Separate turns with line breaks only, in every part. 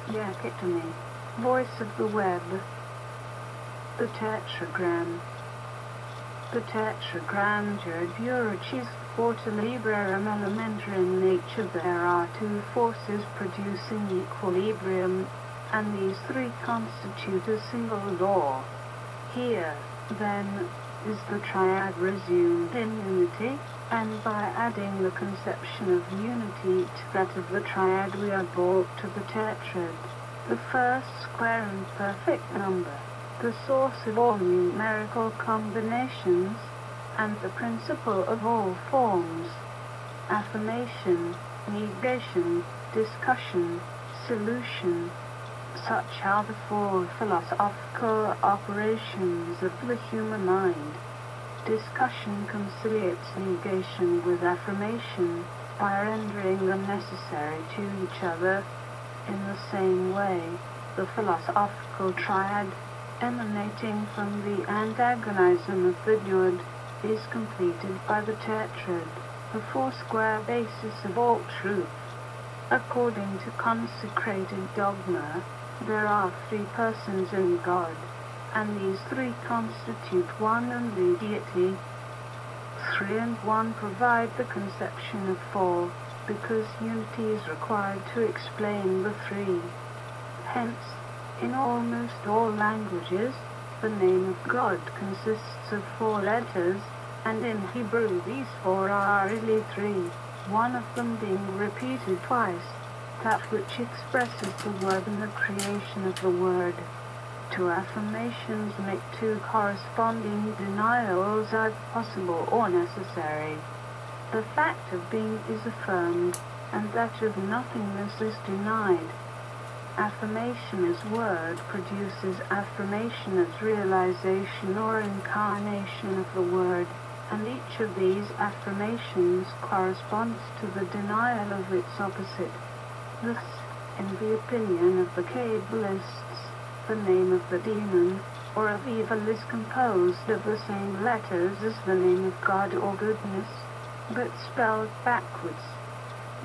Yakitomy, voice of the web. The tetragram. The tetragram is equilibrium elementary in nature. There are two forces producing equilibrium, and these three constitute a single law. Here, then, is the triad resumed in unity, and by adding the conception of unity to that of the triad we are brought to the tetrad, the first square and perfect number, the source of all numerical combinations, and the principle of all forms. Affirmation, negation, discussion, solution. Such are the four philosophical operations of the human mind. Discussion conciliates negation with affirmation by rendering them necessary to each other. In the same way, the philosophical triad, emanating from the antagonism of the duad, is completed by the tetrad, the four-square basis of all truth. According to consecrated dogma, there are three persons in God, and these three constitute one only deity. 3 and 1 provide the conception of 4, because unity is required to explain the three. Hence, in almost all languages, the name of God consists of 4 letters, and in Hebrew these 4 are really 3, one of them being repeated twice, that which expresses the word and the creation of the word. Two affirmations make 2 corresponding denials either possible or necessary. The fact of being is affirmed, and that of nothingness is denied. Affirmation as word produces affirmation as realization or incarnation of the word, and each of these affirmations corresponds to the denial of its opposite. Thus, in the opinion of the Kabbalists, the name of the demon, or of evil, is composed of the same letters as the name of God or goodness, but spelled backwards.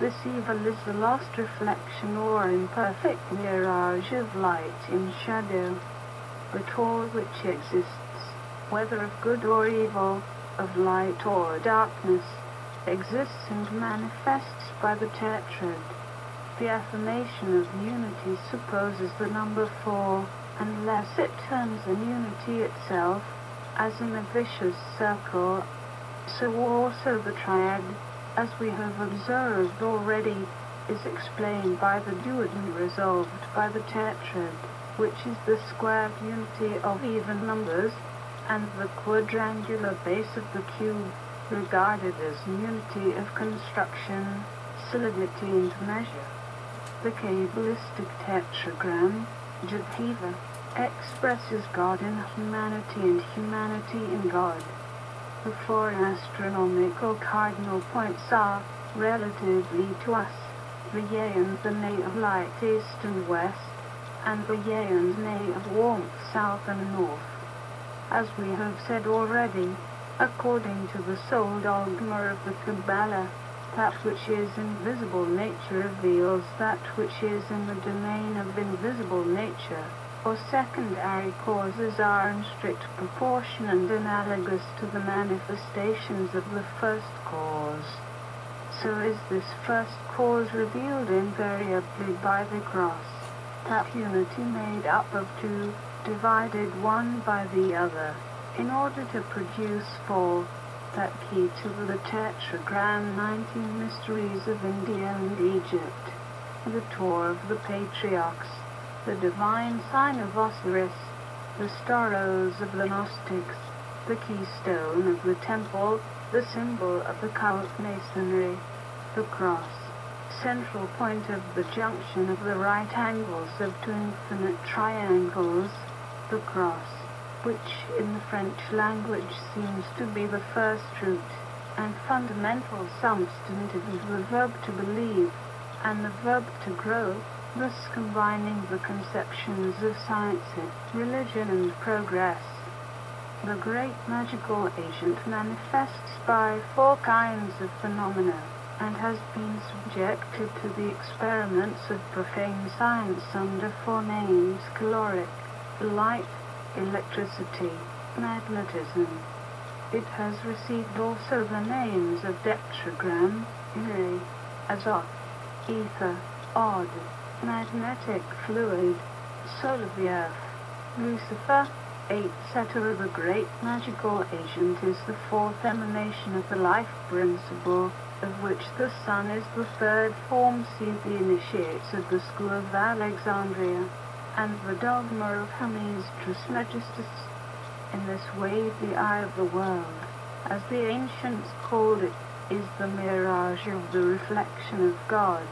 This evil is the lost reflection or imperfect mirage of light in shadow. But all which exists, whether of good or evil, of light or darkness, exists and manifests by the tetrad. The affirmation of unity supposes the number 4, unless it turns in unity itself, as in a vicious circle. So also the triad, as we have observed already, is explained by the duad and resolved by the tetrad, which is the square unity of even numbers, and the quadrangular base of the cube, regarded as unity of construction, solidity and measure. The Kabbalistic tetragram, Jehovah, expresses God in humanity and humanity in God. The 4 astronomical cardinal points are, relatively to us, the yea and the nay of light east and west, and the yea and nay of warmth south and north. As we have said already, according to the sole dogma of the Kabbalah, that which is invisible nature reveals that which is in the domain of invisible nature, or secondary causes are in strict proportion and analogous to the manifestations of the first cause. So is this first cause revealed invariably by the cross, that unity made up of 2, divided one by the other, in order to produce 4, that key to the tetragram 19 mysteries of India and Egypt, the tour of the patriarchs, the divine sign of Osiris, the staros of the Gnostics, the keystone of the temple, the symbol of the cult masonry, the cross, central point of the junction of the right angles of 2 infinite triangles, the cross, which in the French language seems to be the first root and fundamental substantive of the verb to believe and the verb to grow, thus combining the conceptions of science, religion and progress. The great magical agent manifests by 4 kinds of phenomena, and has been subjected to the experiments of profane science under 4 names: caloric, light, electricity, magnetism. It has received also the names of tetragram, azot, ether, odd, magnetic fluid, soul of the earth, Lucifer, etc. The great magical agent is the 4th emanation of the life principle, of which the sun is the 3rd form. See the initiates of the school of Alexandria, and the dogma of Hermes Trismegistus. In this way the eye of the world, as the ancients called it, is the mirage of the reflection of God,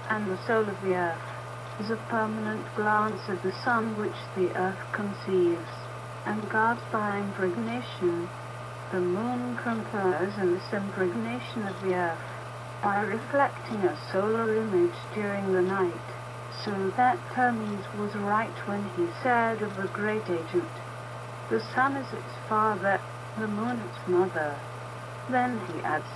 and the soul of the earth is a permanent glance of the sun which the earth conceives and guards by impregnation. The moon concurs in this impregnation of the earth by reflecting a solar image during the night, so that Hermes was right when he said of the great agent, "The sun is its father, the moon its mother." Then he adds,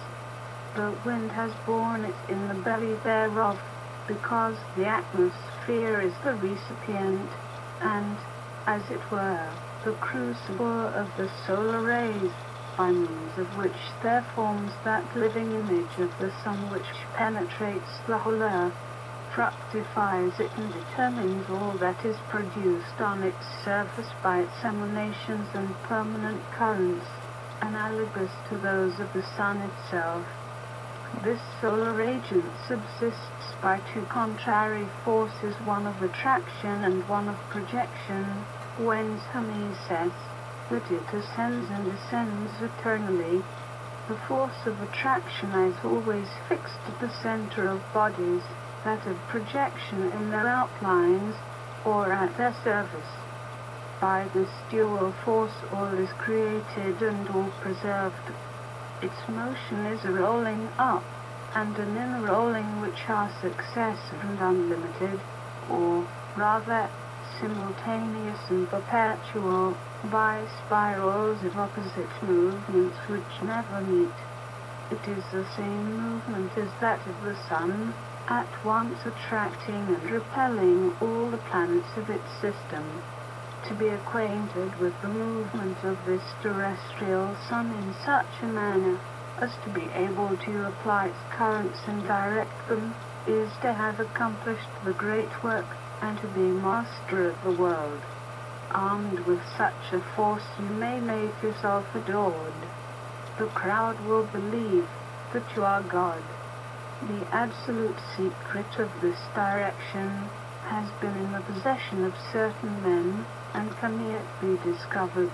"The wind has borne it in the belly thereof, because the atmosphere is the recipient, and, as it were, the crucible of the solar rays, by means of which there forms that living image of the sun which penetrates the whole earth, fructifies it, and determines all that is produced on its surface by its emanations and permanent currents, analogous to those of the sun itself. This solar agent subsists by 2 contrary forces, one of attraction and one of projection, whence Hermes says that it ascends and descends eternally. The force of attraction is always fixed at the center of bodies, that of projection in their outlines or at their service. By this dual force all is created and all preserved. Its motion is a rolling up and an in-rolling which are successive and unlimited, or rather simultaneous and perpetual, by spirals of opposite movements which never meet. It is the same movement as that of the sun, at once attracting and repelling all the planets of its system. To be acquainted with the movement of this terrestrial sun in such a manner as to be able to apply its currents and direct them, is to have accomplished the great work and to be master of the world. Armed with such a force you may make yourself adored. The crowd will believe that you are God. The absolute secret of this direction has been in the possession of certain men and can yet be discovered.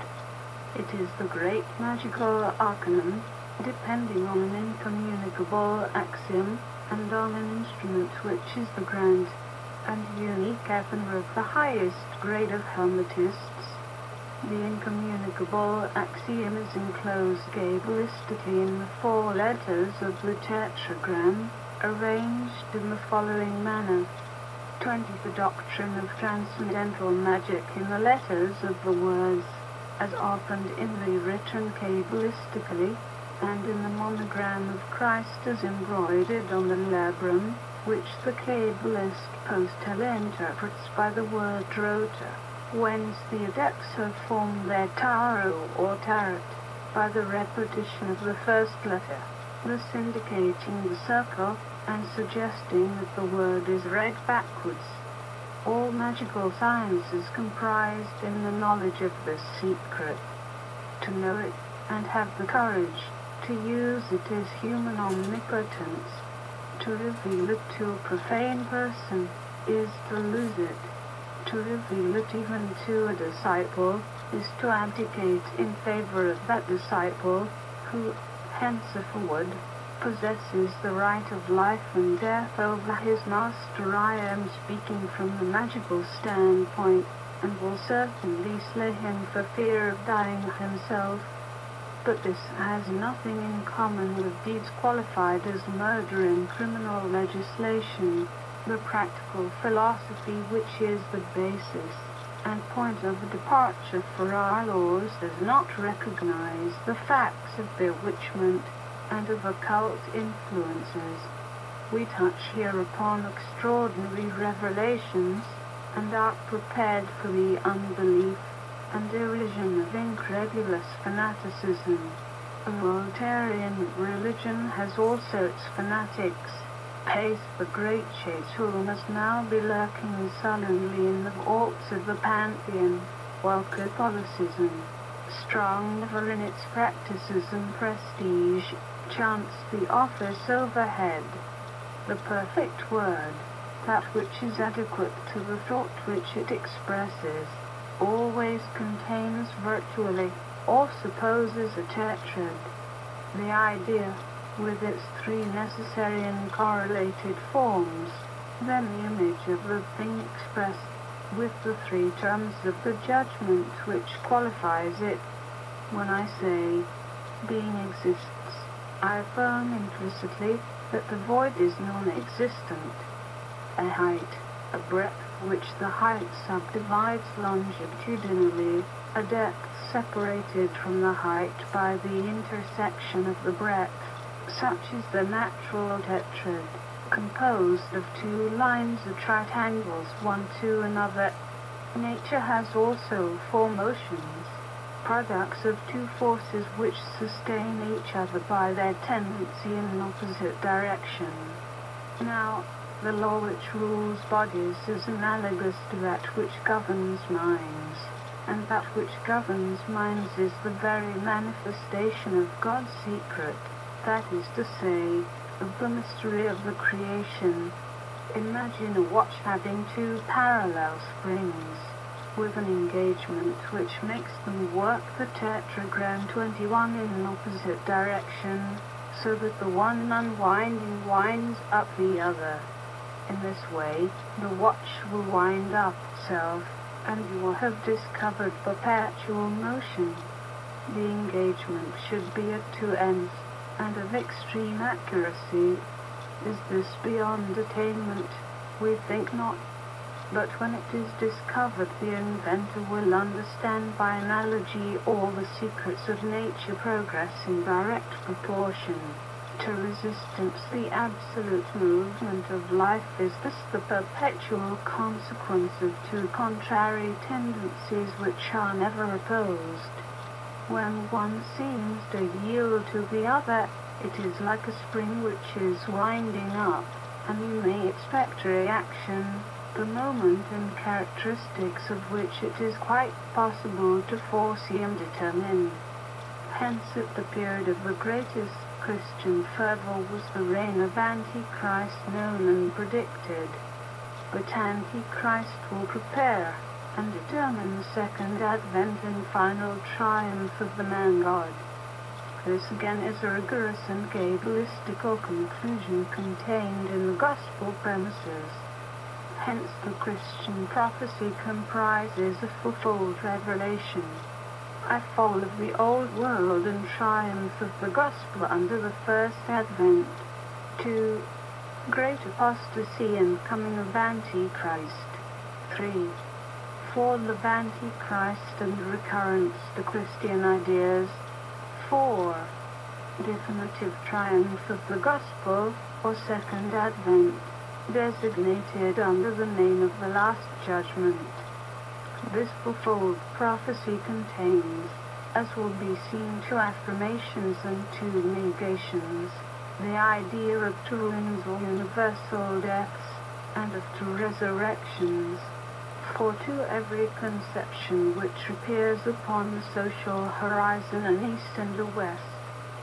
It is the great magical arcanum, depending on an incommunicable axiom and on an instrument which is the grand and unique ether of the highest grade of Hermetists. The incommunicable axiom is enclosed cabalistically in the 4 letters of the tetragram, arranged in the following manner. 20. The doctrine of transcendental magic in the letters of the words, as often inly written cabalistically, and in the monogram of Christ as embroidered on the labrum, which the cabalist postella interprets by the word rota, whence the adepts have formed their taro or tarot by the repetition of the first letter, thus indicating the circle and suggesting that the word is read backwards. All magical science is comprised in the knowledge of this secret. To know it and have the courage to use it is human omnipotence. To reveal it to a profane person is to lose it. To reveal it even to a disciple is to abdicate in favor of that disciple who, henceforward, possesses the right of life and death over his master. I am speaking from the magical standpoint, and will certainly slay him for fear of dying himself. But this has nothing in common with deeds qualified as murder in criminal legislation. The practical philosophy, which is the basis and point of departure for our laws, does not recognize the facts of bewitchment, and of occult influences. We touch here upon extraordinary revelations, and are prepared for the unbelief and derision of incredulous fanaticism. The Voltairean religion has also its fanatics. Pays the great Chetul must now be lurking sullenly in the vaults of the Pantheon, while Catholicism, strong ever in its practices and prestige, chants the office overhead. The perfect word, that which is adequate to the thought which it expresses, always contains virtually, or supposes a tetrad. The idea, with its three necessary and correlated forms, then the image of the thing expressed, with the three terms of the judgment which qualifies it. When I say, being exists, I affirm implicitly that the void is non-existent. A height, a breadth which the height subdivides longitudinally, a depth separated from the height by the intersection of the breadth. Such is the natural tetrad, composed of two lines of right angles one to another. Nature has also four motions, products of two forces which sustain each other by their tendency in an opposite direction. Now, the law which rules bodies is analogous to that which governs minds, and that which governs minds is the very manifestation of God's secret, that is to say, of the mystery of the creation. Imagine a watch having two parallel springs, with an engagement which makes them work the tetragram 21 in an opposite direction, so that the one unwinding winds up the other. In this way, the watch will wind up itself, and you will have discovered perpetual motion. The engagement should be at two ends, and of extreme accuracy. Is this beyond attainment? We think not. But when it is discovered, the inventor will understand by analogy all the secrets of nature progress in direct proportion to resistance. The absolute movement of life is thus the perpetual consequence of two contrary tendencies which are never opposed. When one seems to yield to the other, it is like a spring which is winding up, and you may expect a reaction, the moment and characteristics of which it is quite possible to foresee and determine. Hence at the period of the greatest Christian fervor was the reign of Antichrist known and predicted. But Antichrist will prepare and determine the second advent and final triumph of the man-God. This again is a rigorous and cabalistical conclusion contained in the gospel premises. Hence the Christian prophecy comprises a fulfilled revelation, a fall of the old world and triumph of the gospel under the first advent. 2. Great apostasy and coming of Antichrist. 3. Fall of Antichrist and recurrence to Christian ideas. 4. Definitive triumph of the gospel, or second advent, designated under the name of the last judgment. This fulfilled prophecy contains, as will be seen, two affirmations and two negations, the idea of two ends or universal deaths, and of two resurrections. For to every conception which appears upon the social horizon an east and a west,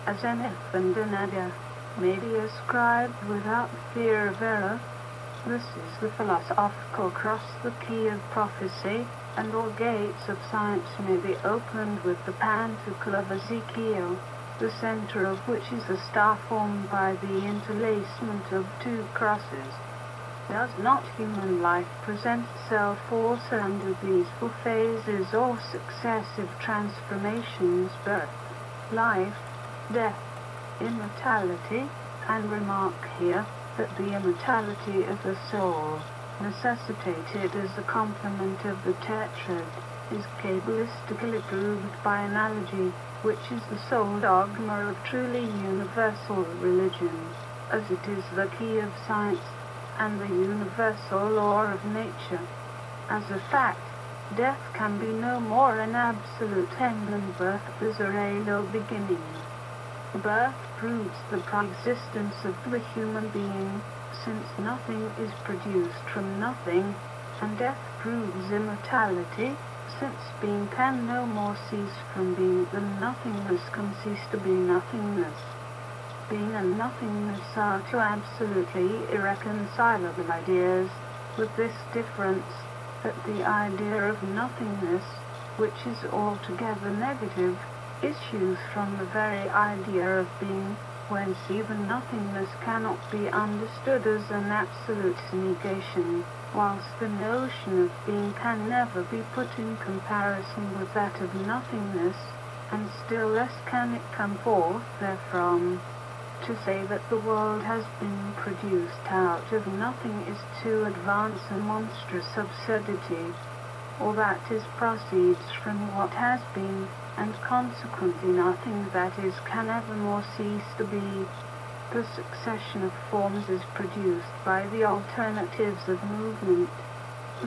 as an if and an adder, may be ascribed without fear of error. This is the philosophical cross, the key of prophecy, and all gates of science may be opened with the pantacle of Ezekiel, the center of which is a star formed by the interlacement of two crosses. Does not human life present itself also under these four phases or successive transformations: birth, life, death, immortality? And remark here that the immortality of the soul, necessitated as a complement of the tetrad, is cabalistically proved by analogy. which is the sole dogma of truly universal religion, as it is the key of science and the universal law of nature. As a fact, death can be no more an absolute end than birth is a real beginning. Birth proves the pre-existence of the human being, since nothing is produced from nothing, and death proves immortality, since being can no more cease from being than nothingness can cease to be nothingness. Being and nothingness are two absolutely irreconcilable ideas, with this difference, that the idea of nothingness, which is altogether negative, issues from the very idea of being, whence even nothingness cannot be understood as an absolute negation, whilst the notion of being can never be put in comparison with that of nothingness, and still less can it come forth therefrom. To say that the world has been produced out of nothing is to advance a monstrous absurdity. All that is proceeds from what has been, and consequently nothing that is can evermore cease to be. The succession of forms is produced by the alternatives of movement.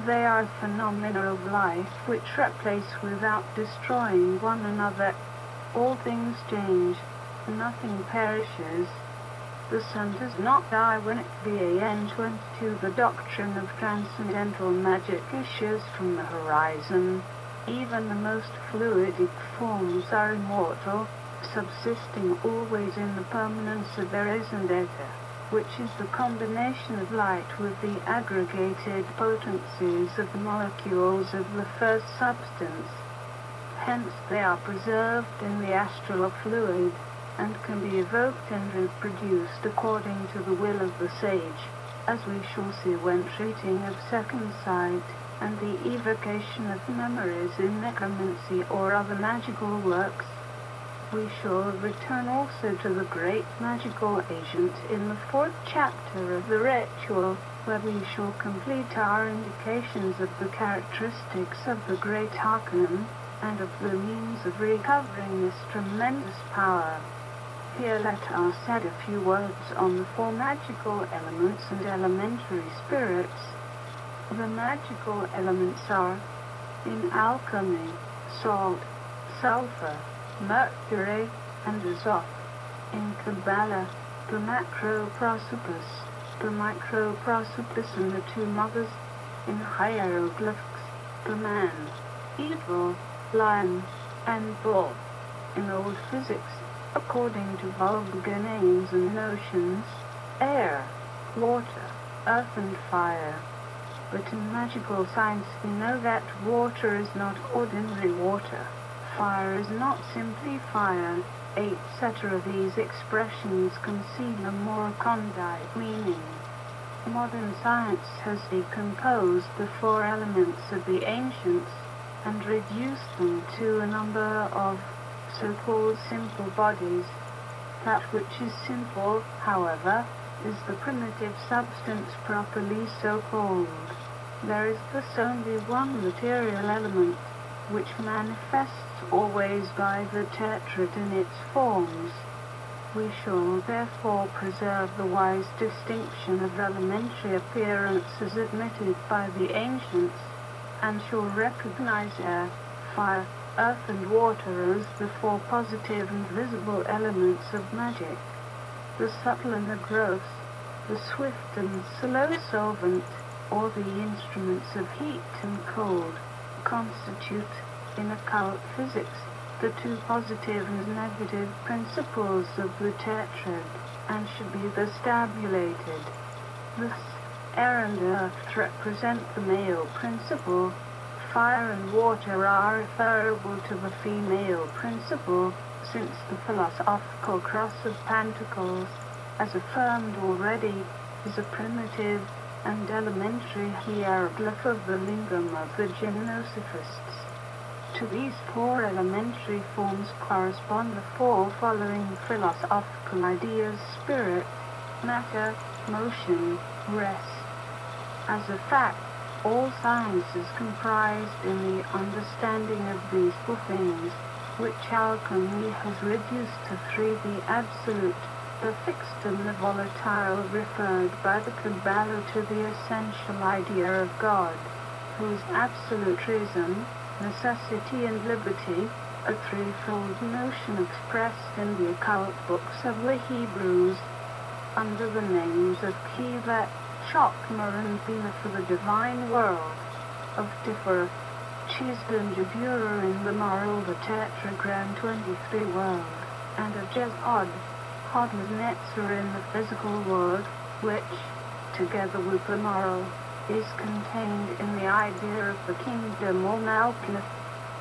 They are phenomena of life which replace without destroying one another. All things change, nothing perishes. The sun does not die when it begins the doctrine of transcendental magic issues from the horizon. Even the most fluidic forms are immortal, subsisting always in the permanence of their is and ether, which is the combination of light with the aggregated potencies of the molecules of the first substance. Hence they are preserved in the astral fluid, and can be evoked and reproduced according to the will of the sage, as we shall see when treating of second sight, and the evocation of memories in necromancy or other magical works. We shall return also to the great magical agent in the 4th chapter of the ritual, where we shall complete our indications of the characteristics of the great arcanum, and of the means of recovering this tremendous power. Here let us add a few words on the 4 magical elements and elementary spirits. The magical elements are, in alchemy, salt, sulfur, mercury, and azoth. In Kabbalah, the macroprosopis, the microprosopis and the 2 mothers. In hieroglyphics, the man, eagle, lion, and bull. In old physics, according to vulgar names and notions, air, water, earth and fire. But in magical science we know that water is not ordinary water, fire is not simply fire, etc. These expressions conceal a more recondite meaning. Modern science has decomposed the 4 elements of the ancients and reduced them to a number of so-called simple bodies. That which is simple, however, is the primitive substance properly so called. There is thus only one material element, which manifests always by the tetrad in its forms. We shall therefore preserve the wise distinction of elementary appearances admitted by the ancients, and shall recognize air, fire, earth and water as the 4 positive and visible elements of magic. The subtle and the gross, the swift and slow solvent, or the instruments of heat and cold, constitute, in occult physics, the 2 positive and negative principles of the tetrad, and should be thus tabulated. Thus, air and earth represent the male principle, fire and water are referable to the female principle, since the philosophical cross of pentacles, as affirmed already, is a primitive and elementary hieroglyph of the lingam of the gymnosophists. To these 4 elementary forms correspond the 4 following philosophical ideas: spirit, matter, motion, rest. As a fact, all science is comprised in the understanding of these 4 things, which alchemy has reduced to three: the absolute, the fixed, and the volatile, referred by the Kabbalah to the essential idea of God, whose absolutism, necessity, and liberty, a threefold notion expressed in the occult books of the Hebrews, under the names of Kiva, Chokmah, and Bina for the divine world, of Tiferet, Chisda, and Jabura in the moral, the Tetragram 23 world, and of Esot, Hod, and Netzar in the physical world, which, together with the moral, is contained in the idea of the kingdom or Malkuth.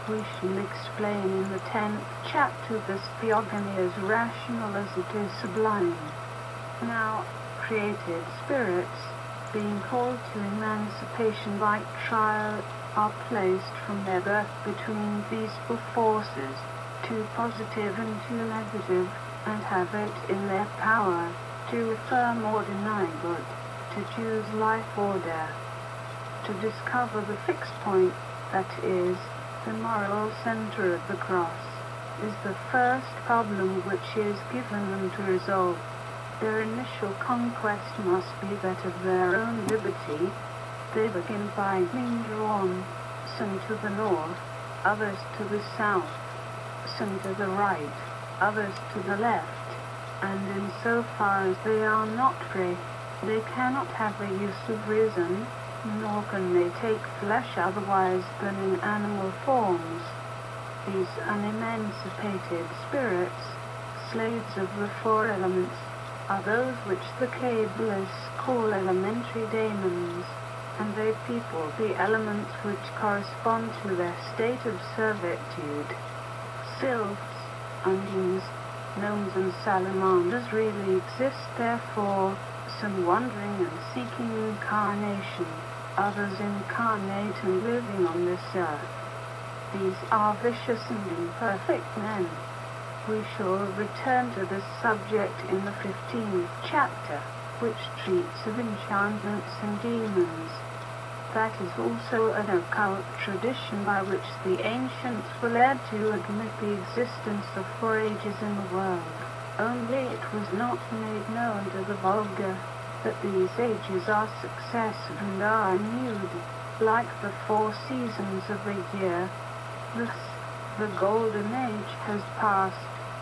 We shall explain in the 10th chapter this theogony as rational as it is sublime. Now, created spirits, being called to emancipation by trial, are placed from their birth between these two forces, too positive and too negative, and have it in their power to affirm or deny good, to choose life or death, to discover the fixed point, that is, the moral center of the cross, is the first problem which is given them to resolve. Their initial conquest must be that of their own liberty. They begin by being drawn, some to the north, others to the south, some to the right, others to the left, and in so far as they are not free, they cannot have the use of reason, nor can they take flesh otherwise than in animal forms. These unemancipated spirits, slaves of the four elements, are those which the Kabbalists call elementary daemons, and they people the elements which correspond to their state of servitude. Sylphs, undines, gnomes, and salamanders really exist, therefore, some wandering and seeking incarnation, others incarnate and living on this earth. These are vicious and imperfect men. We shall return to this subject in the 15th chapter, which treats of enchantments and demons. That is also an occult tradition by which the ancients were led to admit the existence of 4 ages in the world. Only it was not made known to the vulgar that these ages are successive and are renewed, like the 4 seasons of a year. Thus, the golden age has passed,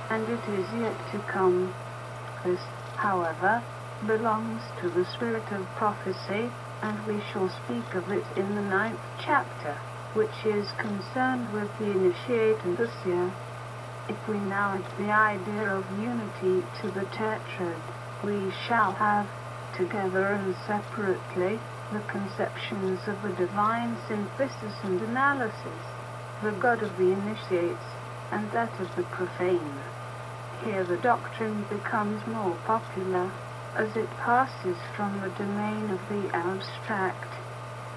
and it is yet to come. This, however, belongs to the spirit of prophecy, and we shall speak of it in the 9th chapter, which is concerned with the initiate and the seer. If we now add the idea of unity to the tetrad, we shall have, together and separately, the conceptions of the divine synthesis and analysis, the God of the initiates, and that of the profane. Here the doctrine becomes more popular, as it passes from the domain of the abstract,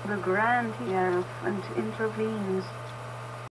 the grand hierophant intervenes,